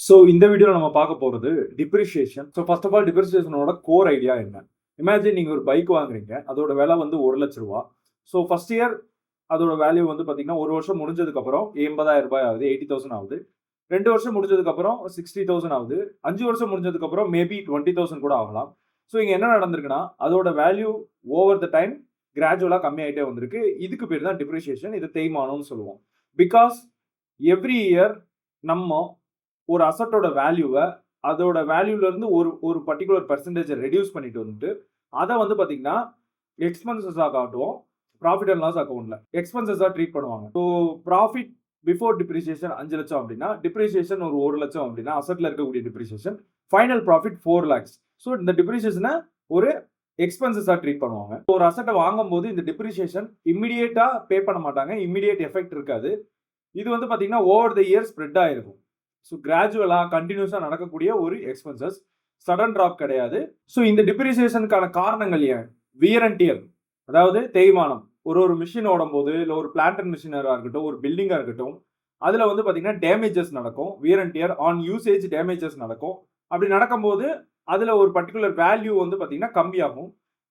So இந்த வீடியோவில் நம்ம பார்க்க போகிறது depreciation. So first of all டிப்ரிஷியேஷனோட கோர் ஐடியா என்ன? இமேஜின் நீங்கள் ஒரு பைக் வாங்குறீங்க, அதோட விலை வந்து 1,00,000 ரூபா. ஸோ ஃபர்ஸ்ட் இயர் அதோட வேல்யூ வந்து பார்த்தீங்கன்னா ஒரு வருஷம் முடிஞ்சதுக்கப்புறம் 80,000 ரூபாய் ஆகுது, 80,000 ஆகுது. 2 வருஷம் முடிஞ்சதுக்கப்புறம் 60,000 ஆகுது. 5 வருஷம் முடிஞ்சதுக்கப்புறம் மேபி 20,000 கூட ஆகலாம். ஸோ இங்கே என்ன நடந்திருக்குன்னா அதோட வேல்யூ ஓவர் த டைம் கிராஜுவலாக கம்மியாயிட்டே வந்திருக்கு. இதுக்கு பேர் தான் டிப்ரிஷியேஷன். இது தேய்மானம்னு சொல்லுவோம். பிகாஸ் எவ்ரி இயர் நம்ம ஒரு அசட்டோட வேல்யூவை அதோட வேல்யூல இருந்து ஒரு ஒரு பர்டிகுலர் பெர்சன்டேஜை ரெடியூஸ் பண்ணிட்டு வந்துட்டு அதை வந்து பார்த்தீங்கன்னா எக்ஸ்பென்சஸாக காட்டுவோம். ப்ராஃபிட் அண்ட் லாஸ் அக்கௌண்ட்ல எக்ஸ்பென்சஸாக ட்ரீட் பண்ணுவாங்க. ஸோ ப்ராஃபிட் பிஃபோர் டிப்ரிசியேஷன் 5 லட்சம் அப்படின்னா, டிப்ரிசியேஷன் ஒரு 1 லட்சம் அப்படின்னா, அசட்ல இருக்கக்கூடிய depreciation final profit 4 lakhs. So இந்த டிப்ரிசியேஷனை ஒரு எக்ஸ்பென்சஸாக ட்ரீட் பண்ணுவாங்க. ஒரு அசட்டை வாங்கும் போது இந்த டிப்ரிசியேஷன் இம்மிடியேட்டா பே பண்ண மாட்டாங்க, இம்மிடியேட் எஃபெக்ட் இருக்காது. இது வந்து பார்த்தீங்கன்னா ஓவர் த இயர் ஸ்ப்ரெட் ஆயிருக்கும். ஸோ கிராஜுவலாக கண்டினியூஸாக நடக்கக்கூடிய ஒரு எக்ஸ்பென்சஸ், சடன் ட்ராப் கிடையாது. ஸோ இந்த டிப்ரிசியேஷனுக்கான காரணங்கள் ஏன்? வியர் அண்ட் டியர், அதாவது தேய்மானம். ஒரு மிஷின் ஓடும் போது, இல்லை ஒரு பிளான்ட் அண்ட் மிஷினராக இருக்கட்டும், ஒரு பில்டிங்காக இருக்கட்டும், அதில் வந்து பார்த்தீங்கன்னா டேமேஜஸ் நடக்கும். Wear and dear on usage damages நடக்கும். அப்படி நடக்கும்போது அதில் ஒரு பர்டிகுலர் வேல்யூ வந்து பார்த்தீங்கன்னா கம்மியாகும்.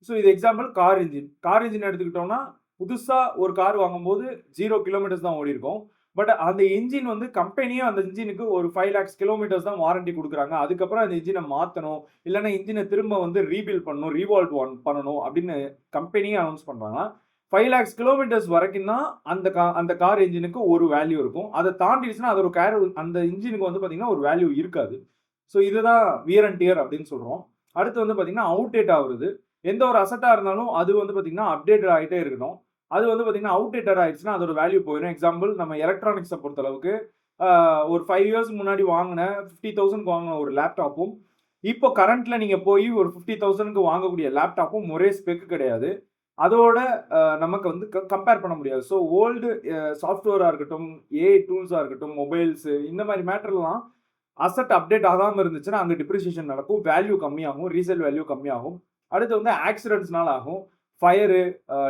ஸோ இது எக்ஸாம்பிள் கார் இன்ஜின் எடுத்துக்கிட்டோம்னா, புதுசாக ஒரு கார் வாங்கும்போது 0 கிலோமீட்டர்ஸ் தான் ஓடி இருக்கும். பட் அந்த இன்ஜின் வந்து கம்பெனியே அந்த இன்ஜினுக்கு ஒரு 5 lakhs கிலோமீட்டர்ஸ் தான் வாரண்டி கொடுக்குறாங்க. அதுக்கப்புறம் அந்த இன்ஜினை மாற்றணும், இல்லைன்னா இன்ஜினை திரும்ப வந்து ரீபில்ட் பண்ணணும், ரீவால்ட் பண்ணணும் அப்படின்னு கம்பெனியே அனௌன்ஸ் பண்ணுறாங்க. 5 lakhs கிலோமீட்டர்ஸ் வரைக்கும் தான் அந்த கார் இன்ஜினுக்கு ஒரு வேல்யூ இருக்கும். அதை தாண்டிடுச்சுன்னா அது ஒரு அந்த இன்ஜினுக்கு வந்து பார்த்தீங்கன்னா ஒரு வேல்யூ இருக்காது. ஸோ இதுதான் வியர் அண்ட் டியர் அப்படின்னு சொல்கிறோம். அடுத்து வந்து பார்த்தீங்கன்னா அவுடேட் ஆகுறது. எந்த ஒரு அசட்டாக இருந்தாலும் அது வந்து பார்த்தீங்கன்னா அப்டேட்டட் ஆகிட்டே இருக்கணும். அது வந்து பார்த்தீங்கன்னா அவுடேட்டட் ஆயிடுச்சுன்னா அதோட வேல்யூ போயிடும். எக்ஸாம்பிள் நம்ம எலக்ட்ரானிக்ஸை பொறுத்தளவுக்கு ஒரு 5 years முன்னாடி வாங்கின 50,000 வாங்கின ஒரு லேப்டாப்பும் இப்போ கரண்ட்ல நீங்கள் போய் ஒரு 50,000 வாங்கக்கூடிய லேப்டாப்பும் ஒரே ஸ்பெக் கிடையாது. அதோட நமக்கு வந்து கம்பேர் பண்ண முடியாது. ஸோ ஓல்டு சாஃப்ட்வேராக இருக்கட்டும், ஏஐ டூல்ஸாக இருக்கட்டும், மொபைல்ஸு, இந்த மாதிரி மேட்டர்லாம் அசட் அப்டேட் ஆகாமல் இருந்துச்சுன்னா அங்கே டிப்ரிசியேஷன் நடக்கும், வேல்யூ கம்மியாகும், ரீசேல் வேல்யூ கம்மியாகும். அடுத்து வந்து ஆக்சிடென்ட்ஸ்னால ஆகும். ஃபயரு,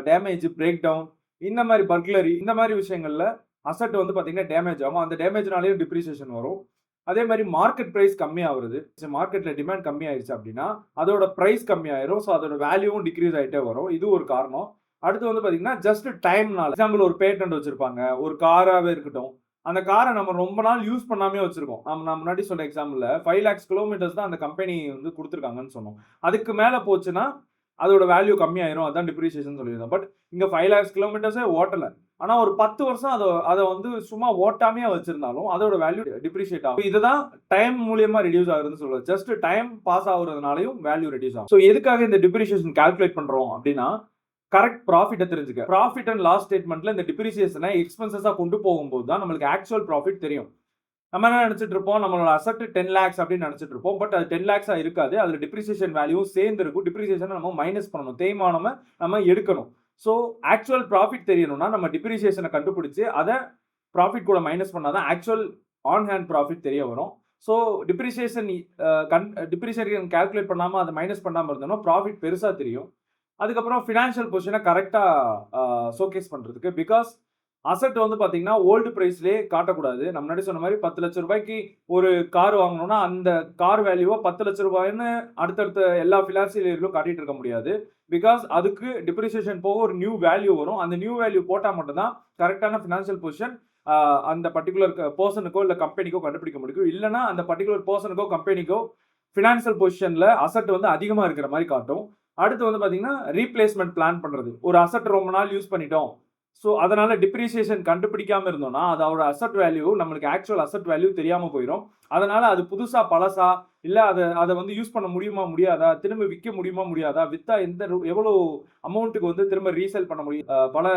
டேமேஜ், பிரேக் டவுன், இந்த மாதிரி பர்க்லரி, இந்த மாதிரி விஷயங்கள்ல அசட் வந்து பார்த்தீங்கன்னா டேமேஜ் ஆகும். அந்த டேமேஜ்னாலேயும் டிப்ரிசியேஷன் வரும். அதே மாதிரி மார்க்கெட் ப்ரைஸ் கம்மியாகிறது. மார்க்கெட்டில் டிமாண்ட் கம்மியாயிருச்சு அப்படின்னா அதோட ப்ரைஸ் கம்மியாயிரும். ஸோ அதோட வேல்யூவும் டிக்ரீஸ் ஆகிட்டே வரும். இது ஒரு காரணம். அடுத்து வந்து பார்த்தீங்கன்னா ஜஸ்ட் டைம்னால, எக்ஸாம்பிள் ஒரு பேட்டன்ட் வச்சிருப்பாங்க, ஒரு காராகவே இருக்கட்டும், அந்த காரை நம்ம ரொம்ப நாள் யூஸ் பண்ணாமே வச்சிருக்கோம். நம்ம முன்னாடி சொன்ன எக்ஸாம்பிளில் 5 lakhs கிலோமீட்டர்ஸ் தான் அந்த கம்பெனி வந்து கொடுத்துருக்காங்கன்னு சொன்னோம். அதுக்கு மேலே போச்சுன்னா அதோட வேல்யூ கம்மியாயிரும். அதான் டிப்ரிசியேஷன் சொல்லியிருந்தோம். பட் இங்கே 5 lakhs கிலோமீட்டர்ஸே ஓட்டலை, ஆனால் ஒரு 10 வருஷம் அதை வந்து சும்மா ஓட்டாமையே வச்சிருந்தாலும் அதோட வேல்யூ டிப்ரிஷியேட் ஆகும். இதுதான் டைம் மூலியமா ரெடியூஸ் ஆகுதுன்னு சொல்லுவது. ஜஸ்ட் டைம் பாஸ் ஆகுறதுனாலையும் வேல்யூ ரெடியூஸ் ஆகும். ஸோ எதுக்காக இந்த டிப்ரிசியேஷன் கால்குலேட் பண்றோம் அப்படின்னா, கரெக்ட் ப்ராஃபிட்டை தெரிஞ்சுக்க. ப்ராஃபிட் அண்ட் லாஸ் ஸ்டேட்மெண்ட்ல இந்த டிப்ரிசியேஷனை எக்ஸ்பென்சஸாக கொண்டு போகும்போது தான் நம்மளுக்கு ஆக்சுவல் ப்ராஃபிட் தெரியும். நம்ம என்ன நினைச்சிட்டு இருப்போம், நம்மளோட அசெட் 10 lakhs அப்படின்னு நினைச்சிட்டு இருப்போம். பட் அது 10 lakhs இருக்காது. அதுல டிப்ரிசியேஷன் வேல்யூ சேர்ந்து இருக்கும். டிப்ரிசியேஷனை நம்ம மைனஸ் பண்ணணும், தேய்மானம நம்ம எடுக்கணும். ஸோ ஆக்சுவல் ப்ராஃபிட் தெரியணும்னா நம்ம டிப்ரிசியேஷனை கண்டுபிடிச்சு அதை ப்ராஃபிட் கூட மைனஸ் பண்ணாதான் ஆக்சுவல் ஆன் ஹேண்ட் ப்ராஃபிட் தெரிய வரும். ஸோ டிப்ரிசியேஷன் கால்குலேட் பண்ணாமல் அதை மைனஸ் பண்ணாமல் இருந்தோம்னா ப்ராஃபிட் பெருசாக தெரியும். அதுக்கப்புறம் ஃபினான்ஷியல் பொசிஷனை கரெக்டாக ஷோகேஸ் பண்ணுறதுக்கு, பிகாஸ் அசட் வந்து பார்த்தீங்கன்னா ஓல்டு ப்ரைஸ்லேயே காட்டக்கூடாது. நம்ம முன்னாடி சொன்ன மாதிரி 10 லட்சம் ரூபாய்க்கு ஒரு கார் வாங்கணும்னா அந்த கார் வேல்யூவை 10 லட்சம் ரூபாய்னு அடுத்தடுத்த எல்லா ஃபினான்ஷியல் இயர்லையும் காட்டிட்டு இருக்க முடியாது. பிகாஸ் அதுக்கு டிப்ரிசியேஷன் போக ஒரு நியூ வேல்யூ வரும். அந்த நியூ வேல்யூ போட்டால் மட்டும்தான் கரெக்டான ஃபினான்ஷியல் பொசிஷன் அந்த பர்டிகுலர் பர்சனுக்கோ இல்லை கம்பெனிக்கோ கண்டுபிடிக்க முடியும். இல்லைனா அந்த பர்டிகுலர் பர்சனுக்கோ கம்பெனிக்கோ ஃபினான்ஷியல் பொசிஷனில் அசட் வந்து அதிகமாக இருக்கிற மாதிரி காட்டும். அடுத்து வந்து பார்த்தீங்கன்னா ரீப்ளேஸ்மெண்ட் பிளான் பண்ணுறது. ஒரு அசட் ரொம்ப நாள் யூஸ் பண்ணிட்டோம், ஸோ அதனால டிப்ரிசியேஷன் கண்டுபிடிக்காம இருந்தோம்னா அதோட அசட் வேல்யூ நம்மளுக்கு ஆக்சுவல் அசட் வேல்யூ தெரியாமல் போயிடும். அதனால அது புதுசா பழசா, இல்லை அதை வந்து யூஸ் பண்ண முடியுமா முடியாதா, திரும்ப விற்க முடியுமா முடியாதா, வித்தா எவ்வளோ அமௌண்ட்டுக்கு வந்து திரும்ப ரீசேல் பண்ண முடியும், பல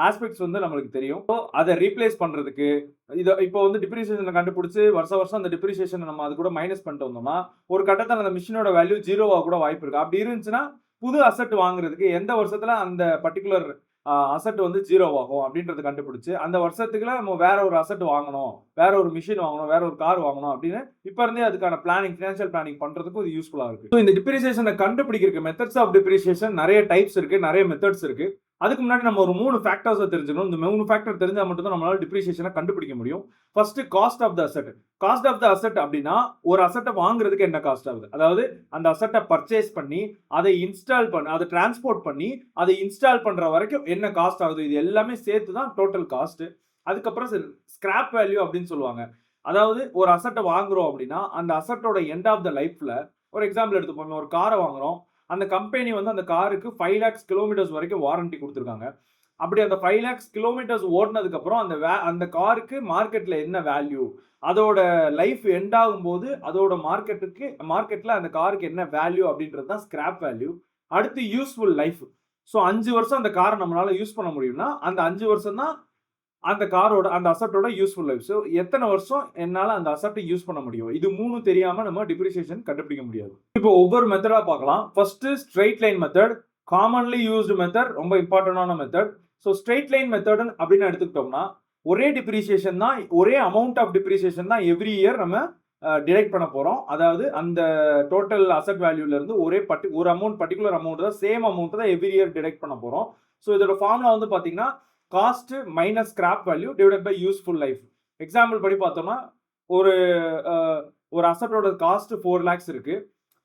ஆஸ்பெக்ட்ஸ் வந்து நம்மளுக்கு தெரியும். ஸோ அதை ரீப்ளேஸ் பண்ணுறதுக்கு இப்போ வந்து டிப்ரிசியேஷனை கண்டுபிடிச்சி வருஷம் அந்த டிப்ரிசியேஷனை நம்ம அது கூட மைனஸ் பண்ணிட்டு வந்தோம்னா ஒரு கட்டத்தில் அந்த மிஷினோட வேல்யூ 0 கூட வாய்ப்பு இருக்கு. அப்படி இருந்துச்சுன்னா புது அசட் வாங்குறதுக்கு எந்த வருஷத்துல அந்த பர்டிகுலர் அசட் வந்து 0 ஆகும் அப்படின்றத கண்டுபிடிச்சு அந்த வருஷத்துக்குள்ள நம்ம வேற ஒரு அசட் வாங்கணும், வேற ஒரு மிஷின் வாங்கணும், வேற ஒரு கார் வாங்கணும் அப்படின்னு இப்ப இருந்தே அதுக்கான பிளானிங், ஃபினான்ஷியல் பிளானிங் பண்றதுக்கு இது யூஸ்ஃபுல்லா இருக்கு. இந்த டிப்ரிசியேஷனை கண்டுபிடிக்கிற மெத்தட்ஸ் ஆஃப் டிப்ரிசியேஷன் நிறைய டைப்ஸ் இருக்கு, நிறைய மெத்தட்ஸ் இருக்கு. அதுக்கு முன்னாடி நம்ம ஒரு 3 ஃபேக்டர்ஸை தெரிஞ்சுக்கணும். இந்த 3 ஃபேக்டர் தெரிஞ்சா மட்டும் தான் நம்மளால டிப்ரிசியேஷனை கண்டுபிடிக்க முடியும். First cost of the asset. Cost of the asset அப்படின்னா ஒரு அசெட்டை வாங்குறதுக்கு என்ன காஸ்ட் ஆகுது, அதாவது அந்த அசெட்டை பர்ச்சேஸ் பண்ணி அதை இன்ஸ்டால் பண்ணி அதை டிரான்ஸ்போர்ட் பண்ணி அதை இன்ஸ்டால் பண்ற வரைக்கும் என்ன காஸ்ட் ஆகுது, இது எல்லாமே சேர்த்து தான் டோட்டல் காஸ்ட். அதுக்கப்புறம் ஸ்கிராப் வேல்யூ அப்படின்னு சொல்லுவாங்க. அதாவது ஒரு அசெட்டை வாங்குறோம் அப்படின்னா அந்த அசெட்டோட எண்ட் ஆஃப் த லைஃப்ல, ஒரு எக்ஸாம்பிள் எடுத்துப்போம், ஒரு காரை வாங்குறோம், அந்த கம்பெனி வந்து அந்த காருக்கு 5 lakhs கிலோமீட்டர்ஸ் வரைக்கும் வாரண்டி கொடுத்துருக்காங்க. அப்படி அந்த 5 lakhs கிலோமீட்டர்ஸ் ஓடினதுக்கு அப்புறம் அந்த காருக்கு மார்க்கெட்ல என்ன வேல்யூ, அதோட லைஃப் எண்ட் ஆகும்போது அதோட மார்க்கெட்ல அந்த காருக்கு என்ன வேல்யூ அப்படின்றது தான் ஸ்கிராப் வேல்யூ. அடுத்து யூஸ்ஃபுல் லைஃப். ஸோ 5 வருஷம் அந்த காரை நம்மளால யூஸ் பண்ண முடியும்னா அந்த 5 வருஷம் தான் அந்த காரோட அந்த அசெட்டோட யூஸ்ஃபுல் லைஃப். ஸோ எத்தனை வருஷம் என்னால அந்த அசெட்டை யூஸ் பண்ண முடியும், இது 3 தெரியாம நம்ம டிப்ரிசியேஷன் கண்டுபிடிக்க முடியாது. இப்போ ஒவ்வொரு மெத்தடா பார்க்கலாம். First straight line method, commonly used method, ரொம்ப இம்பார்ட்டன்டான method. So straight line method அப்படின்னு எடுத்துக்கிட்டோம்னா ஒரே டிப்ரிசியேஷன் தான், ஒரே அமௌண்ட் ஆஃப் டிப்ரிசியேஷன் தான் எவ்ரி இயர் நம்ம டிடெக்ட் பண்ண போறோம். அதாவது அந்த டோட்டல் அசெட் வேல்யூல இருந்து ஒரு அமௌண்ட், பர்டிகுலர் அமௌண்ட் தான், சேம் அமௌண்ட் தான் எவ்ரி இயர் டிடெக்ட் பண்ண போறோம். ஸோ இதோட ஃபார்முலா வந்து பாத்தீங்கன்னா cost minus scrap value divided by useful life. Example படி பார்த்தோம்னா ஒரு அசெட்டோட காஸ்ட் 4 lakhs இருக்கு.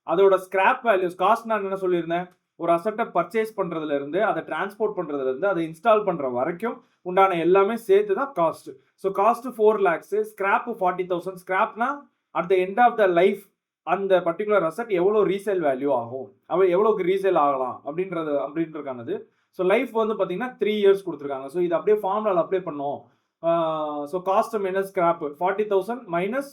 அதோட ஸ்கிராப் வேல்யூ, காஸ்ட் நான் என்ன சொல்லியிருந்தேன், ஒரு அசெட்டை பர்ச்சேஸ் பண்றதுல இருந்து அதை டிரான்ஸ்போர்ட் பண்றதுல இருந்து அதை இன்ஸ்டால் பண்ற வரைக்கும் உண்டான எல்லாமே சேர்த்து தான் cost. So cost 4 lakhs, scrap 40,000. ஸ்கிராப்னா at the end of the life அந்த பர்டிகுலர் அசெட் எவ்வளோ ரீசேல் வேல்யூ ஆகும், எவ்வளோக்கு ரீசேல் ஆகலாம் அப்படின்றதுக்கானது. ஸோ லைஃப் வந்து பார்த்தீங்கன்னா 3 years கொடுத்துருக்காங்க. ஸோ இது அப்படியே ஃபார்முலாவில் அப்ளை பண்ணோம். So cost minus scrap 40,000 minus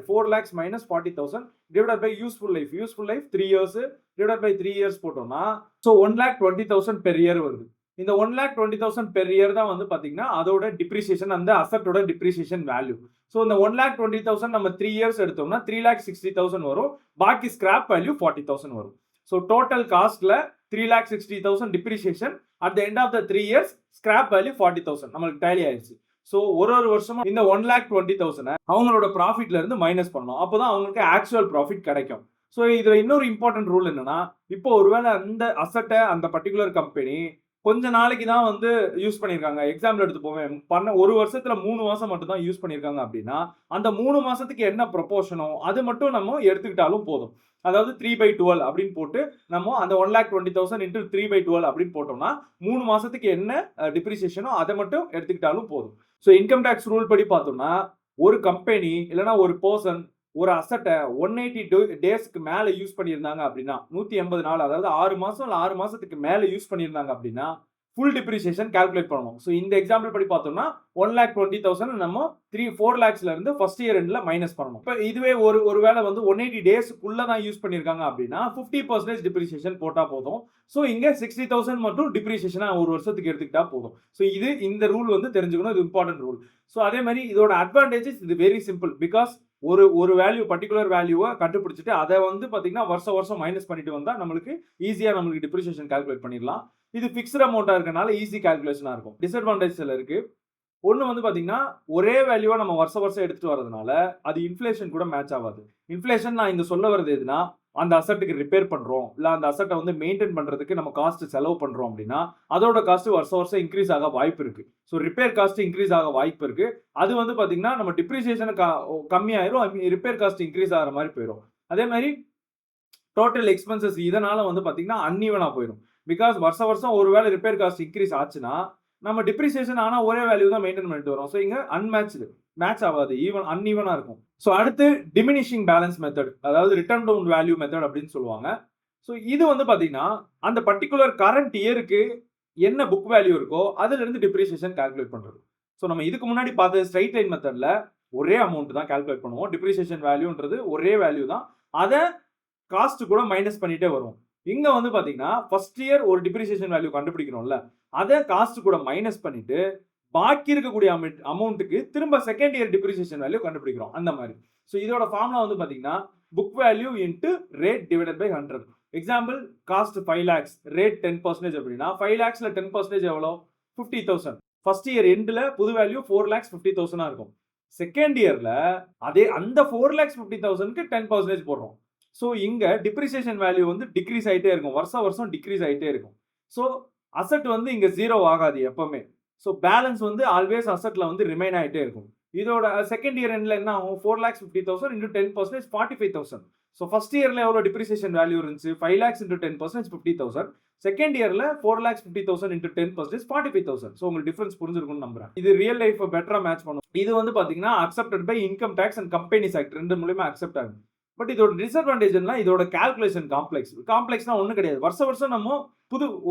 4 lakhs minus 40,000 divided by useful life. Useful life 3 years divided by 3 years போட்டோம்னா ஸோ 1,20,000 பெர் இயர் வருது. இந்த 1,20,000 பெர் இயர் தான் வந்து பார்த்தீங்கன்னா அதோட டிப்ரிசியேஷன், அந்த அசெட்டோட டிப்ரிசியேஷன் வேல்யூ. ஸோ இந்த 1,20,000 நம்ம 3 years எடுத்தோம்னா 3,60,000 வரும். பாக்கி ஸ்கிராப் வேல்யூ 40,000 வரும். ஸோ டோட்டல் காஸ்ட்ல 3,60,000 depreciation, at the end of the 3 years scrap value 40,000 நம்மளுக்கு டேலி ஆயிடுச்சு. ஸோ ஒரு வருஷமா இந்த 1,20,000 அவங்களோட ப்ராஃபிட்ல இருந்து மைனஸ் பண்ணணும். அப்போதான் அவங்களுக்கு ஆக்சுவல் ப்ராஃபிட் கிடைக்கும். ஸோ இதுல இன்னொரு இம்பார்ட்டன்ட் ரூல் என்னன்னா, இப்போ ஒருவேளை அந்த அசெட்டை அந்த பர்டிகுலர் கம்பெனி கொஞ்ச நாளைக்கு தான் வந்து யூஸ் பண்ணியிருக்காங்க. எக்ஸாம்பிள் எடுத்து போவேன், ஒரு வருஷத்துல 3 மாசம் மட்டும் தான் யூஸ் பண்ணியிருக்காங்க அப்படின்னா அந்த 3 மாசத்துக்கு என்ன ப்ரொபோர்ஷனோ அது மட்டும் நம்ம எடுத்துக்கிட்டாலும் போதும். அதாவது 3/12 அப்படின்னு போட்டு நம்ம அந்த 1,20,000 இன்டூ 3/12 அப்படின்னு போட்டோம்னா 3 மாசத்துக்கு என்ன டிப்ரிசியேஷனோ அதை மட்டும் எடுத்துக்கிட்டாலும் போதும். ஸோ இன்கம் டேக்ஸ் ரூல் படி பார்த்தோம்னா ஒரு கம்பெனி இல்லைன்னா ஒரு பர்சன் ஒரு அசெட்டை 180 டேஸ்க்கு மேல யூஸ் பண்ணியிருந்தாங்க அப்படின்னா, 180 நாள், அதாவது 6 மாசம் இல்ல 6 மாசத்துக்கு மேல யூஸ் பண்ணியிருந்தாங்க அப்படின்னா ஃபுல் டிப்ரிசியேஷன் கால்குலேட் பண்ணணும். ஸோ இந்த எக்ஸாம்பிள் படி பார்த்தோம்னா 1,20,000 நம்ம 4 lakhsல இருந்து ஃபர்ஸ்ட் இயர் எண்ட்ல மைனஸ் பண்ணணும். இப்போ இதுவே ஒருவேளை வந்து 180 டேஸ்க்குள்ள தான் யூஸ் பண்ணியிருக்காங்க அப்படின்னா 50% டிப்ரிசியேஷன் போட்டா போதும். ஸோ இங்க 60,000 மட்டும் டிப்ரிசியேஷனா ஒரு வருஷத்துக்கு எடுத்துக்கிட்டா போதும். ஸோ இந்த ரூல் வந்து தெரிஞ்சுக்கணும், இது இம்பார்ட்டன்ட் ரூல். ஸோ அதே மாதிரி இதோட அட்வான்டேஜஸ் இது வெரி சிம்பிள். பிகாஸ் ஒரு வேல்யூ, பர்டிகுலர் வேல்யூவை கண்டுபிடிச்சிட்டு அதை வந்து பாத்தீங்கன்னா வருஷம் மைனஸ் பண்ணிட்டு வந்தா நம்மளுக்கு ஈஸியா நம்மளுக்கு டிப்ரிசியேஷன் கால்குலேட் பண்ணிடலாம். இது பிக்ஸ்ட் அமௌண்டா இருக்கனால ஈஸி கால்குலேஷனா இருக்கும். டிஸ்அட்வான்டேஜ்ல இருக்கு. ஒன்று வந்து பாத்தீங்கன்னா ஒரே வேல்யூவா நம்ம வருஷம் எடுத்துட்டு வரதுனால அது இன்ஃபிளேஷன் கூட மேட்ச் ஆகாது. இன்ஃபிளேஷன் நான் இங்க சொல்ல வருது எதுனா, அந்த அசெட்டுக்கு ரிப்பேர் பண்றோம் இல்ல அந்த அசெட்டை வந்து மெயின்டைன் பண்றதுக்கு நம்ம காஸ்ட் செலவு பண்றோம் அப்படின்னா அதோட காஸ்ட் வருஷம் இன்க்ரீஸ் ஆக வாய்ப்பு இருக்கு. ஸோ ரிப்பேர் காஸ்ட் இன்க்ரீஸ் ஆக வாய்ப்பு இருக்கு. அது வந்து பாத்தீங்கன்னா நம்ம டிப்ரிசியேஷன் கம்மியாயிரும், ரிப்பேர் காஸ்ட் இன்க்ரீஸ் ஆகிற மாதிரி போயிடும். அதே மாதிரி டோட்டல் எக்ஸ்பென்சஸ் இதனால வந்து பாத்தீங்கன்னா அன்இவனா போயிடும். பிகாஸ் வருஷம் ஒருவேளை ரிப்பேர் காஸ்ட் இன்க்ரீஸ் ஆச்சுன்னா நம்ம டிப்ரிசியேஷன் ஆனா ஒரே வேல்யூ தான் மெயின்டைன் பண்ணிட்டு வரோம். ஸோ இங்க மேட்ச் ஆகாது, அன்இவனா இருக்கும். ஸோ அடுத்து டிமினிஷிங் பேலன்ஸ் மெத்தட், அதாவது ரிட்டர்ன் டவுன் வேல்யூ மெத்தட் அப்படின்னு சொல்லுவாங்க. ஸோ இது வந்து பாத்தீங்கன்னா அந்த பர்டிகுலர் கரண்ட் இயருக்கு என்ன புக் வேல்யூ இருக்கோ அதுல இருந்து டிப்ரிசியேஷன் கால்குலேட் பண்றது. ஸோ நம்ம இதுக்கு முன்னாடி பார்த்த ஸ்ட்ரைட் லைன் மெத்தட்ல ஒரே அமௌண்ட் தான் கால்குலேட் பண்ணுவோம். டிப்ரிசியேஷன் வேல்யூன்றது ஒரே வேல்யூ தான், அதை காஸ்ட் கூட மைனஸ் பண்ணிட்டே வரும். இங்க வந்து பாத்தீங்கன்னா ஃபர்ஸ்ட் இயர் ஒரு டிப்ரிசியேஷன் வேல்யூ கண்டுபிடிக்கணும்ல, அதை காஸ்ட் கூட மைனஸ் பண்ணிட்டு பாக்கி இருக்கக்கூடிய அமௌண்ட்டுக்கு திரும்ப செகண்ட் இயர் டிப்ரிசியேஷன் வேல்யூ கண்டுபிடிக்கிறோம் அந்த மாதிரி. ஸோ இதோட ஃபார்முலா வந்து பாத்தீங்கன்னா book value into rate divided by 100. Example cost 5 lakhs, rate 10% அப்படின்னா 5 lakhsல 10% எவ்வளோ, 50,000. ஃபர்ஸ்ட் இயர் எண்ட்ல புது வேல்யூ 4,50,000 இருக்கும். செகண்ட் இயர்ல அதே அந்த 4,50,000க்கு 10% போடுறோம். ஸோ இங்க டிப்ரிசியேஷன் வேல்யூ வந்து டிக்ரீஸ் ஆகிட்டே இருக்கும், வருஷம் டிக்ரீஸ் ஆகிட்டே இருக்கும். ஸோ அசெட் வந்து இங்க 0 ஆகாது எப்பவுமே. ஸோ பேலன்ஸ் வந்து ஆல்வேஸ் அசெட்ல வந்து ரிமைன் ஆயிட்டே இருக்கும். இதோட செகண்ட் இயர் எண்ட்ல என்ன ஆகும்? 4,50,000 into 10% 45,000. ஸோ ஃபர்ஸ்ட் இயர்ல எவ்வளவு டிப்ரிசியேஷன் வேல்யூ இருந்துச்சு? 5 lakhs into 10% 50,000. செகண்ட் இயர்ல 4,50,000 into 10% 45,000. ஸோ உங்களுக்கு டிஃபரன்ஸ் புரிஞ்சிருக்கும்னு நம்புறேன். இது ரியல் லைஃப் பெட்டரா மேட்ச் பண்ணும். இது வந்து பாத்தீங்கன்னா accepted by income tax and companies act 2 மூலமா அக்செப்ட் ஆகும். பட் இதோட டிஸ்அட்வான்டேஜ்னா இதோட கால்குலேஷன் காம்ப்ளெக்ஸ்னா ஒன்றும் கிடையாது. வருஷம் நம்ம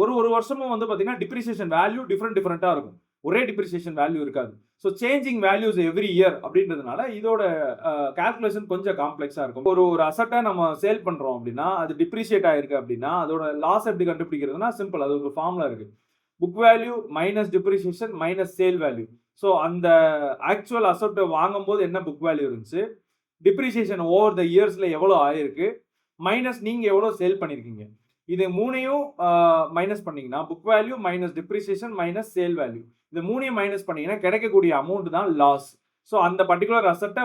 ஒரு வருஷமும் வந்து பாத்தீங்கன்னா டிப்ரிசியேஷன் வேல்யூ டிஃபரெண்டா இருக்கும். ஒரே டிப்ரிசியேஷன் வேல்யூ இருக்காது. So changing values every year அப்படின்றதுனால இதோட கால்குலேஷன் கொஞ்சம் காம்ப்ளெக்ஸா இருக்கும். ஒரு அசட்டை நம்ம சேல் பண்றோம் அப்படின்னா அது டிப்ரிசியேட் ஆயிருக்கு அப்படின்னா அதோட லாஸ் எப்படி கண்டுபிடிக்கிறதுனா சிம்பிள். அது ஒரு ஃபார்முலா இருக்கு. Book value minus depreciation minus sale value. So அந்த ஆக்சுவல் அசட்டை வாங்கும் போது என்ன புக் வேல்யூ இருந்துச்சு, டிப்ரிசியேஷன் ஓவர் த இயர்ஸ்ல எவ்வளோ ஆயிருக்கு, மைனஸ் நீங்க எவ்வளோ சேல் பண்ணிருக்கீங்க. இது மூணையும் மைனஸ் பண்ணீங்கன்னா book value minus depreciation minus sale value, இந்த மூணையும் மைனஸ் பண்ணீங்கன்னா கிடைக்கக்கூடிய அமௌண்ட் தான் லாஸ். ஸோ அந்த பர்டிகுலர் அசட்டை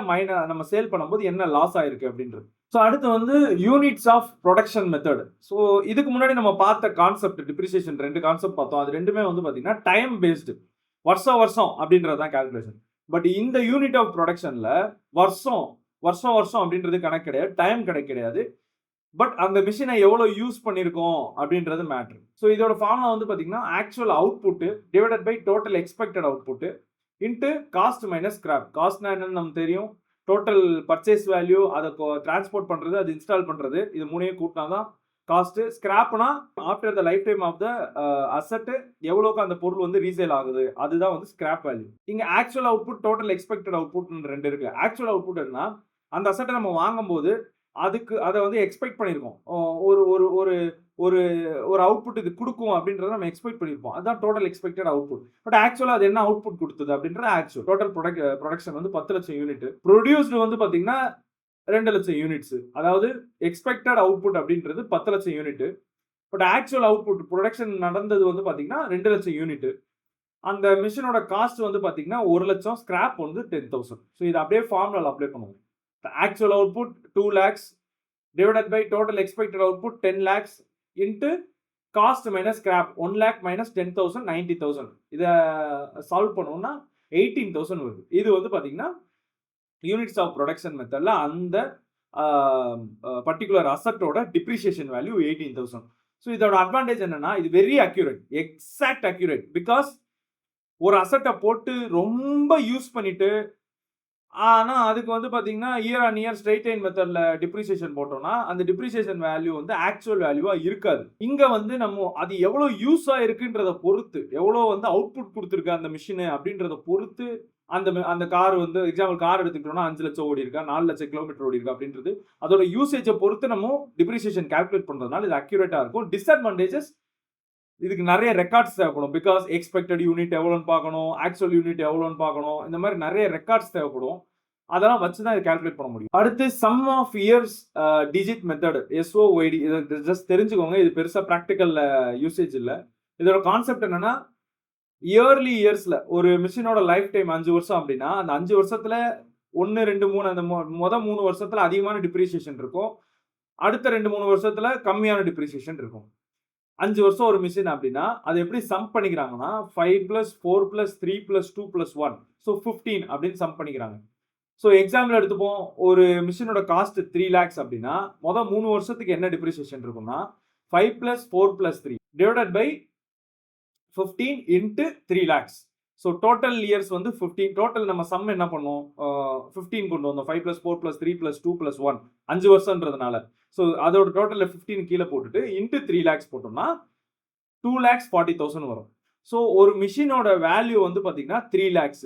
நம்ம சேல் பண்ணும்போது என்ன லாஸ் ஆயிருக்கு அப்படின்றது. ஸோ அடுத்து வந்து units of production method. So இதுக்கு முன்னாடி நம்ம பார்த்த கான்செப்ட் டிப்ரிசியேஷன் 2 கான்செப்ட் பார்த்தோம். அது ரெண்டுமே வந்து பார்த்தீங்கன்னா டைம் பேஸ்டு, வருஷம் அப்படின்றது தான் கால்குலேஷன். பட் இந்த யூனிட் ஆஃப் ப்ரொடக்ஷன்ல வருஷம் அப்படின்றது கணக்கு கிடையாது, டைம் கணக்கு கிடையாது. பட் அந்த மிஷினை எவ்வளோ யூஸ் பண்ணியிருக்கோம் அப்படின்றது மேட்ரு. ஸோ இதோட ஃபார்முலா வந்து பார்த்தீங்கன்னா actual output divided by total expected output into cost minus scrap. காஸ்ட்னா என்னன்னு நமக்கு தெரியும், டோட்டல் பர்ச்சேஸ் வேல்யூ, அதை டிரான்ஸ்போர்ட் பண்ணுறது, அது இன்ஸ்டால் பண்ணுறது, இது மூணையும் கூட்டினா தான் காஸ்ட். ஸ்கிராப்னா after the life time of the asset எவ்வளோக்கு அந்த பொருள் வந்து ரீசேல் ஆகுது, அதுதான் வந்து ஸ்கிராப் வேல்யூ. இங்கே actual output total expected output 2 இருக்கு. ஆக்சுவல் அவுட்புட் என்ன, அந்த அசெட்டை நம்ம வாங்கும்போது அதை வந்து எக்ஸ்பெக்ட் பண்ணியிருக்கோம். ஒரு ஒரு ஒரு ஒரு ஒரு அவுட்புட் இது கொடுக்கும் அப்படின்றத நம்ம எக்ஸ்பெக்ட் பண்ணியிருப்போம். அதுதான் டோட்டல் எக்ஸ்பெக்டட் அவுட்புட். பட் ஆக்சுவலாக அது என்ன அவுட்புட் கொடுத்தது அப்படின்றது ஆக்சுவல். டோட்டல் ப்ரொடக்ஷன் வந்து 10 லட்சம் யூனிட், ப்ரொடியூஸ்டு வந்து பார்த்தீங்கன்னா 2 லட்சம் யூனிட்ஸ். அதாவது எக்ஸ்பெக்டட் அவுட்புட் அப்படின்றது 10 லட்சம் unit. But actual output production நடந்தது வந்து பார்த்தீங்கன்னா 2 லட்சம் யூனிட். அந்த மிஷினோட காஸ்ட் வந்து பார்த்தீங்கன்னா 1 லட்சம், ஸ்கிராப் வந்து 10,000. ஸோ இது அப்படியே ஃபார்முலாவில் அப்ளை பண்ணுவோம். Actual output 2 lakhs divided by total expected output 10 lakhs into cost minus scrap 1 lakh minus 10,000 90,000. இதை சால்வ் பண்ணோம்னா 18,000 வருது. இது வந்து பார்த்தீங்கன்னா யூனிட்ஸ் ஆஃப் ப்ரொடக்ஷன் மெத்தட்ல அந்த பர்டிகுலர் அசட்டோட டிப்ரிசியேஷன் வேல்யூ 18,000. ஸோ இதோட அட்வான்டேஜ் என்னன்னா இது very accurate, exact accurate. Because ஒரு அசட்டை போட்டு ரொம்ப யூஸ் பண்ணிட்டு ஆனா அதுக்கு வந்து பாத்தீங்கன்னா year on year straight line மெத்தட்ல டிப்ரிசியேஷன் போட்டோம்னா அந்த டிப்ரிசியேஷன் வேல்யூ வந்து ஆக்சுவல் வேல்யூவா இருக்காது. இங்க வந்து நம்ம அது எவ்வளவு யூஸ் ஆயிருக்குன்றத பொறுத்து, எவ்வளவு வந்து அவுட்புட் கொடுத்துருக்கு அந்த மிஷின் அப்படின்றத பொறுத்து அந்த கார் வந்து எக்ஸாம்பிள் கார் எடுத்துக்கிட்டோம்னா 5 லட்சம் ஓடி இருக்கா, 4 லட்சம் கிலோமீட்டர் ஓடி இருக்கா அப்படின்றது அதோட யூசேஜை பொறுத்து நம்ம டிப்ரிசியேஷன் கால்குலேட் பண்றதுனால இது அக்யூரேட்டா இருக்கும். டிஸ்அட்வான்டேஜஸ் இதுக்கு நிறைய ரெக்கார்ட்ஸ் தேவைப்படும். பிகாஸ் எக்ஸ்பெக்டட் யூனிட் எவ்வளோன்னு பார்க்கணும், ஆக்சுவல் யூனிட் எவ்வளோன்னு பார்க்கணும், இந்த மாதிரி நிறைய ரெக்கார்ட்ஸ் தேவைப்படும். அதெல்லாம் வச்சு தான் இதை கால்குலேட் பண்ண முடியும். அடுத்து sum of years digit method, SOYD. இதை ஜஸ்ட் தெரிஞ்சுக்கோங்க, இது பெருசா ப்ராக்டிக்கல்ல யூசேஜ் இல்லை. இதோட கான்செப்ட் என்னன்னா இயர்லி இயர்ஸ்ல ஒரு மிஷினோட லைஃப் டைம் 5 வருஷம் அப்படின்னா அந்த 5 வருஷத்துல 1 2 3 அந்த மொதல் 3 வருஷத்துல அதிகமான டிப்ரிசியேஷன் இருக்கும், அடுத்த 2 3 வருஷத்துல கம்மியான டிப்ரிசியேஷன் இருக்கும். 5 வருஷம் ஒரு மிஷின் அப்படின்னா அது எப்படி சம் பண்ணிக்கிறாங்கன்னா 5 + 4 + 3 + 2 + 1 ஸோ 15 அப்படின்னு சம் பண்ணிக்கிறாங்க. ஸோ எக்ஸாம்பிள் எடுத்துப்போம், ஒரு மிஷினோட காஸ்ட் 3 lakhs அப்படின்னா மொதல் 3 வருஷத்துக்கு என்ன டிப்ரிசியேஷன் இருக்கும்னா 5 + 4 + 3 divided by 15 into 3 lakhs. So total years வந்து 15. டோட்டல் நம்ம சம் என்ன பண்ணோம், 15 கொண்டு வந்தோம். 5 + 4 + 3 + 2 + 1 5 வருஷம்ன்றதுனால. ஸோ அதோட டோட்டலில் 15 கீழே போட்டுட்டு இன்ட்டு 3 lakhs போட்டோம்னா 2,40,000 வரும். ஸோ ஒரு மிஷினோட வேல்யூ வந்து பார்த்தீங்கன்னா 3 lakhs.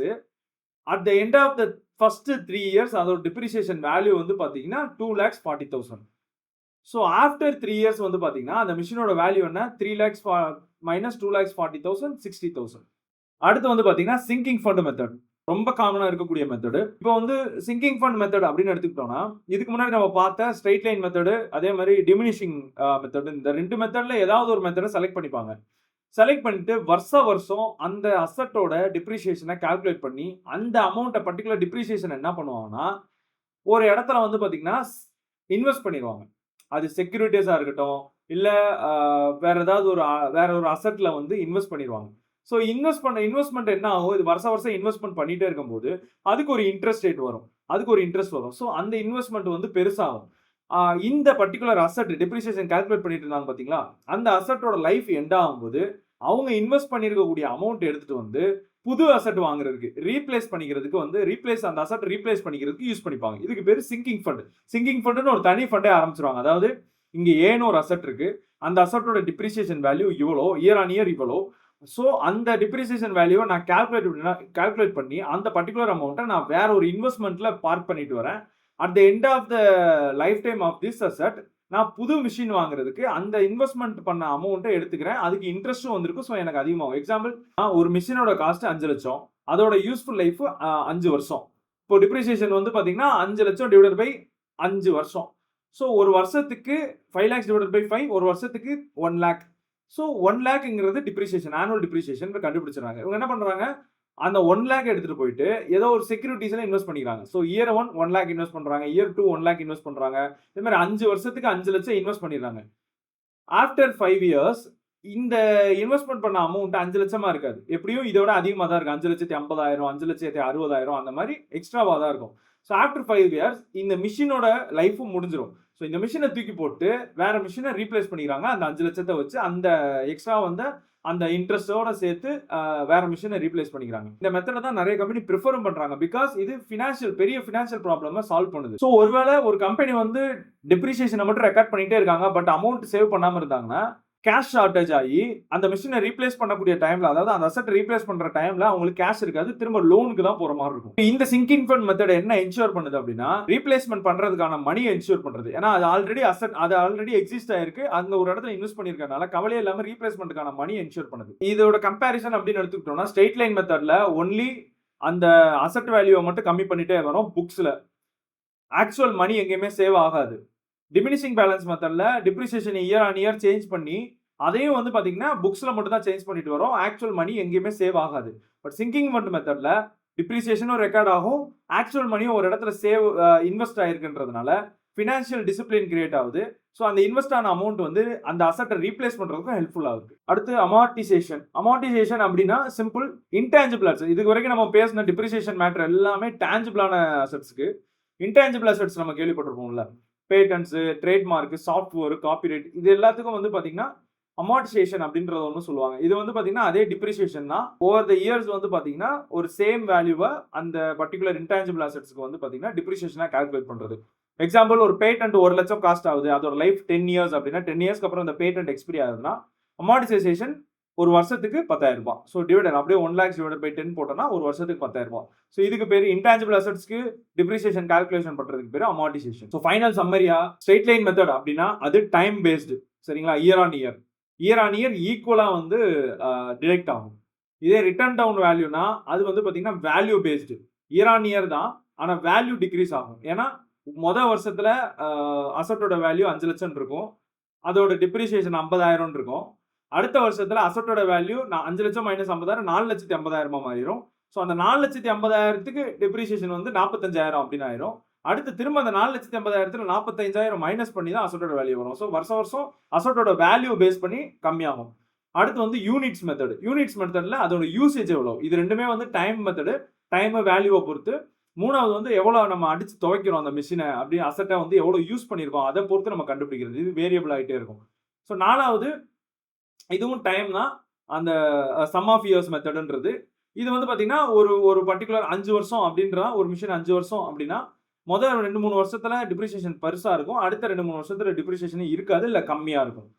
At the end of the first 3 years அதோட டிப்ரிசியேஷன் வேல்யூ வந்து பார்த்தீங்கன்னா 2,40,000. ஸோ ஆஃப்டர் 3 years வந்து பார்த்தீங்கன்னா அந்த மிஷினோட வேல்யூ என்ன, 3 lakhs minus 2,40,000 60,000. அடுத்து வந்து பார்த்தீங்கன்னா சிங்கிங் ஃபண்ட் மெத்தட், ரொம்ப காமனாக இருக்கக்கூடிய மெத்தடு. இப்போ வந்து சிங்கிங் ஃபண்ட் மெத்தட் அப்படின்னு எடுத்துக்கிட்டோம்னா இதுக்கு முன்னாடி நம்ம பார்த்த ஸ்ட்ரைட் லைன் மெத்தடு, அதே மாதிரி டிமினிஷிங் மெத்தடு, இந்த 2 மெத்தட்ல ஏதாவது ஒரு மெத்தடை செலக்ட் பண்ணிப்பாங்க. செலக்ட் பண்ணிட்டு வருஷம் அந்த அசட்டோட டிப்ரிசியேஷனை கால்குலேட் பண்ணி அந்த அமௌண்ட்டை பர்டிகுலர் டிப்ரிசியேஷன் என்ன பண்ணுவாங்கன்னா ஒரு இடத்துல வந்து பார்த்தீங்கன்னா இன்வெஸ்ட் பண்ணிடுவாங்க. அது செக்யூரிட்டிஸாக இருக்கட்டும், இல்ல வேற ஏதாவது வேற ஒரு அசெட்ல வந்து இன்வெஸ்ட் பண்ணிருவாங்க. ஸோ இன்வெஸ்ட்மென்ட் என்ன ஆகும்? இது வருஷம் இன்வெஸ்ட்மென்ட் பண்ணிட்டே இருக்கும்போது, அதுக்கு ஒரு இன்ட்ரெஸ்ட் ரேட் வரும். அதுக்கு ஒரு இன்ட்ரெஸ்ட் வரும். ஸோ அந்த இன்வெஸ்ட்மென்ட் வந்து பெருசாகும். இந்த பர்ட்டிகுலர் அசெட் டெப்ரிசியேஷன் கால்குலேட் பண்ணிட்டு இருந்தாங்க பார்த்தீங்களா? அந்த அசெட்டோட லைஃப் எண்ட் ஆகும்போது, அவங்க இன்வெஸ்ட் பண்ணியிருக்கக்கூடிய அமௌண்ட் எடுத்துட்டு வந்து, புது அசெட் வாங்குறதுக்கு, அந்த அசெட் ரீப்ளேஸ் பண்ணிக்கிறதுக்கு யூஸ் பண்ணிப்பாங்க. இதுக்கு பேரு சிங்கிங் ஃபண்ட். சிங்கிங் ஃபண்டுன்னு ஒரு தனி ஃபண்டே ஆரம்பிச்சுருவாங்க. அதாவது இங்க ஏன்னு ஒரு அசெட் இருக்கு. அந்த அசெட்டோட டிப்ரிசியேஷன் வேல்யூ இவ்வளோ, இயர் ஆன் இயர் இவ்வளோ. ஸோ அந்த டிப்ரிசியேஷன் வேல்யூவ நான் கால்குலேட் பண்ணி, அந்த பர்ட்டிகுலர் அமௌண்ட்ட நான் வேற ஒரு இன்வெஸ்ட்மென்ட்ல பார்க் பண்ணிட்டு வரேன். At the end of the life time of this asset, நான் புது மிஷின் வாங்குறதுக்கு அந்த இன்வெஸ்ட்மென்ட் பண்ண அமௌண்ட்ட எடுத்துக்கிறேன். அதுக்கு இன்ட்ரெஸ்ட்டும் வந்திருக்கும். ஸோ எனக்கு அதிகமாகும். எக்ஸாம்பிள், ஒரு மிஷினோட காஸ்ட் 5,00,000. அதோட யூஸ்ஃபுல் லைஃப் 5 வருஷம். இப்போ டிப்ரிசியேஷன் வந்து பார்த்தீங்கன்னா, 5,00,000 டிவைடட் பை 5 வருஷம். ஸோ ஒரு வருஷத்துக்கு 5 லேக்ஸ் டிவைடட் பை 5, ஒரு வருஷத்துக்கு 1 லேக். ஸோ 1 லேக்ங்கிறது டிப்ரிசியேஷன், ஆனுவல் டிப்ரிசியேஷன் கண்டுபிடிச்சிடுறாங்க. இவங்க என்ன பண்றாங்க? அந்த 1 லேக் எடுத்துட்டு போயிட்டு ஏதோ ஒரு செக்யூரிட்டீஸ்ல இன்வெஸ்ட் பண்ணிக்கிறாங்க. ஸோ இயர் 1 லேக் இன்வெஸ்ட் பண்றாங்க. இயர் 2 1 லேக் இன்வெஸ்ட் பண்றாங்க. இதே மாதிரி 5 வருஷத்துக்கு 5,00,000 இன்வெஸ்ட் பண்ணிடுறாங்க. ஆஃப்டர் 5 இயர்ஸ் இந்த இன்வெஸ்ட்மென்ட் பண்ண அமௌண்ட் 5,00,000 இருக்காது. எப்படியும் இதோட அதிகமா தான் இருக்கும். 5,50,000, 5,60,000 அந்த மாதிரி எக்ஸ்ட்ராவா தான் இருக்கும். ஸோ ஆஃப்டர் 5 இயர்ஸ் இந்த மிஷினோட லைஃபும் முடிஞ்சிரும். ஸோ இந்த மிஷினை தூக்கி போட்டு வேற மிஷினை ரீப்ளேஸ் பண்ணிக்கிறாங்க. அந்த 5,00,000 வச்சு அந்த எக்ஸ்ட்ரா வந்து அந்த இன்ட்ரெஸ்டோட சேர்த்து வேற மிஷினை ரீப்ளேஸ் பண்ணிக்கிறாங்க. இந்த மெத்தட தான் நிறைய கம்பெனி ப்ரிஃபரும் பண்றாங்க. பிகாஸ் இது பெரிய ஃபினான்ஷியல் ப்ராப்ளம சால்வ் பண்ணுது. ஸோ ஒருவேளை ஒரு கம்பெனி வந்து டெப்ரிசியேஷனை மட்டும் ரெக்கார்ட் பண்ணிட்டே இருக்காங்க. பட் அமௌண்ட் சேவ் பண்ணாம இருந்தாங்கன்னா, கேஷ் ஷார்டேஜ் ஆகி அந்த மிஷினை ரீப்ளேஸ் பண்ணக்கூடிய டைம்ல, அதாவது அந்த அசெட் ரீப்ளேஸ் பண்ற டைம்ல அவங்களுக்கு கேஷ் இருக்காது. திரும்ப லோனுக்கு தான் போற மாதிரி இருக்கும். இந்த சிங்கிங் ஃபண்ட் மெத்தட் என்ன என்ஷூர் பண்ணுது அப்படின்னா, ரீப்ளேஸ்மென்ட் பண்றதுக்கான மணியை என்ஷூர் பண்றது. ஏன்னா அது ஆல்ரெடி எக்ஸிஸ்ட் ஆயிருக்கு. அங்க ஒரு இடத்துல இன்வெஸ்ட் பண்ணிருக்கனால கவலையே இல்லாம ரீப்ளேஸ்மென்ட்க்கான மணி என்ஷூர் பண்ணுது. இதோட கம்பேரிசன் அப்படின்னு எடுத்துக்கிட்டோம்னா, ஸ்ட்ரெயிட் லைன் மெத்தட்ல ஒன்லி அந்த அசெட் வேல்யூவை மட்டும் கம்மி பண்ணிட்டே வரும் புக்ஸ்ல. ஆக்சுவல் மணி எங்கேயுமே சேவ் ஆகாது. டிமினிஷிங் பேலன்ஸ் மெத்தட்ல depreciation year on year change பண்ணி, அதையும் வந்து பாத்தீங்கன்னா புக்ஸ்ல மட்டும் தான் சேஞ்ச் பண்ணிட்டு வரோம். ஆக்சுவல் மணி எங்கேயுமே சேவ் ஆகாது. பட் சிங்கிங் ஃபண்ட் மெத்தட்ல டிப்ரிசியேஷனும் ரெக்கார்ட் ஆகும். ஆக்சுவல் மணியும் ஒரு இடத்துல இன்வெஸ்ட் ஆயிருக்குன்றதுனால ஃபினான்ஷியல் டிசிப்ளின் கிரியேட் ஆகுது. ஸோ அந்த இன்வெஸ்ட் ஆன அமௌண்ட் வந்து அந்த அசெட்டை ரீப்ளேஸ் பண்றதுக்கும் ஹெல்ப்ஃபுல் ஆகுது. அடுத்து அமார்டைசேஷன் அப்படின்னா சிம்பிள் இன்டான்ஜிபிள் அசெட்ஸ். இது வரைக்கும் நம்ம பேசின டிப்ரிசியேஷன் மேட்டர் எல்லாமே டான்ஜிபிளான அசெட்ஸ்க்கு. இன்டான்ஜிபிள் அசெட்ஸ் நம்ம கேள்விப்பட்டிருப்போம்ல, பேட்டன்ட்ஸ், ட்ரேட்மார்க், சாஃப்ட்வேர், காப்பிரைட், இது எல்லாத்துக்கும் வந்து பாத்தீங்கன்னா அமார்டைசேஷன் அப்படின்றது ஒன்று சொல்லுவாங்க. இது வந்து பாத்தீங்கன்னா அதே டிப்ரிசியேஷன் தான். ஓவர் த இயர்ஸ் வந்து பாத்தீங்கன்னா ஒரு சேம் வேல்யூவை அந்த பர்டிகுலர் இன்டான்ஜிபிள் அசெட்ஸ்க்கு வந்து பாத்தீங்கன்னா டிப்ரிசியேஷனா கால்குலேட் பண்றது. எக்ஸாம்பிள், ஒரு பேட்டன்ட் 1,00,000 காஸ்ட் ஆகுது. அதோட லைஃப் 10 இயர்ஸ் அப்படின்னா 10 இயர்ஸ்க்கு அப்புறம் அந்த பேட்டன்ட் எக்ஸ்பைரி ஆகுதுன்னா அமார்டைசேஷன் ஒரு வருஷத்துக்கு 10,000 ரூபாய். ஸோ டிவைடட் அப்படியே 1 லேக்ஸ் டிவைடட் பை 10 போட்டோம்னா ஒரு வருஷத்துக்கு 10,000 ரூபாய். ஸோ இதுக்கு பேர் இன்டான்ஜிபிள் அசெட்ஸ்க்கு டிப்ரிசியேஷன் கால்குலேஷன் பண்றதுக்கு பேர் அமார்டைசேஷன். ஸோ ஃபைனல் சம்மரியா, ஸ்ட்ரெயிட் லைன் மெத்தட் அப்படின்னா அது டைம் பேஸ்டு, சரிங்களா? இயர் ஆன் இயர் ஈக்குவலா வந்து டிடெக்ட் ஆகும். இதே ரிட்டர்ன் டவுன் வேல்யூனா அது வந்து பாத்தீங்கன்னா value based. Year on year தான், ஆனா வேல்யூ டிக்ரீஸ் ஆகும். ஏன்னா வருஷத்துல அசெட்டோட வேல்யூ 5,00,000 இருக்கும். அதோட டிப்ரிசியேஷன் 50,000 இருக்கும். அடுத்த வருஷத்துல அசெட்டோட வேல்யூ 5,00,000 மைனஸ் 50,000 4,50,000 மாறிடும். ஸோ அந்த 4,50,000க்கு டிப்ரிசியேஷன் வந்து 45,000 அப்படின்னு ஆயிரும். அடுத்து திரும்ப அந்த 4,50,000 45,000 மைனஸ் பண்ணி தான் அசெட்டோட வேல்யூ வரும். ஸோ வருஷம் அசெட்டோட வேல்யூ பேஸ் பண்ணி கம்மியாகும். அடுத்து வந்து யூனிட்ஸ் மெத்தட்ல அதோட யூசேஜ் எவ்வளோ, இது ரெண்டுமே வந்து டைம் மெத்தடு, டைம் வேல்யூவை பொறுத்து. மூணாவது வந்து எவ்வளவு நம்ம அடிச்சு துவைக்கிறோம் அந்த மிஷினை, அப்படி அசெட்டை வந்து எவ்வளவு யூஸ் பண்ணியிருக்கோம் அதை பொறுத்து நம்ம கண்டுபிடிக்கிறது. இது வேரியபிள் ஆகிட்டே இருக்கும். ஸோ நாலாவது இதுவும் டைம் தான், அந்த சம் ஆஃப் இயர்ஸ் மெத்தடுன்றது. இது வந்து பாத்தீங்கன்னா ஒரு பர்டிகுலர் 5 வருஷம் அப்படின்றா, ஒரு மிஷின் 5 வருஷம் அப்படின்னா முதல் 2-3 வருஷத்துல டிப்ரிசியேஷன் பெருசா இருக்கும். அடுத்த 2-3 வருஷத்துல டிப்ரிசியேஷன் இருக்காது, இல்ல கம்மியா இருக்கும்.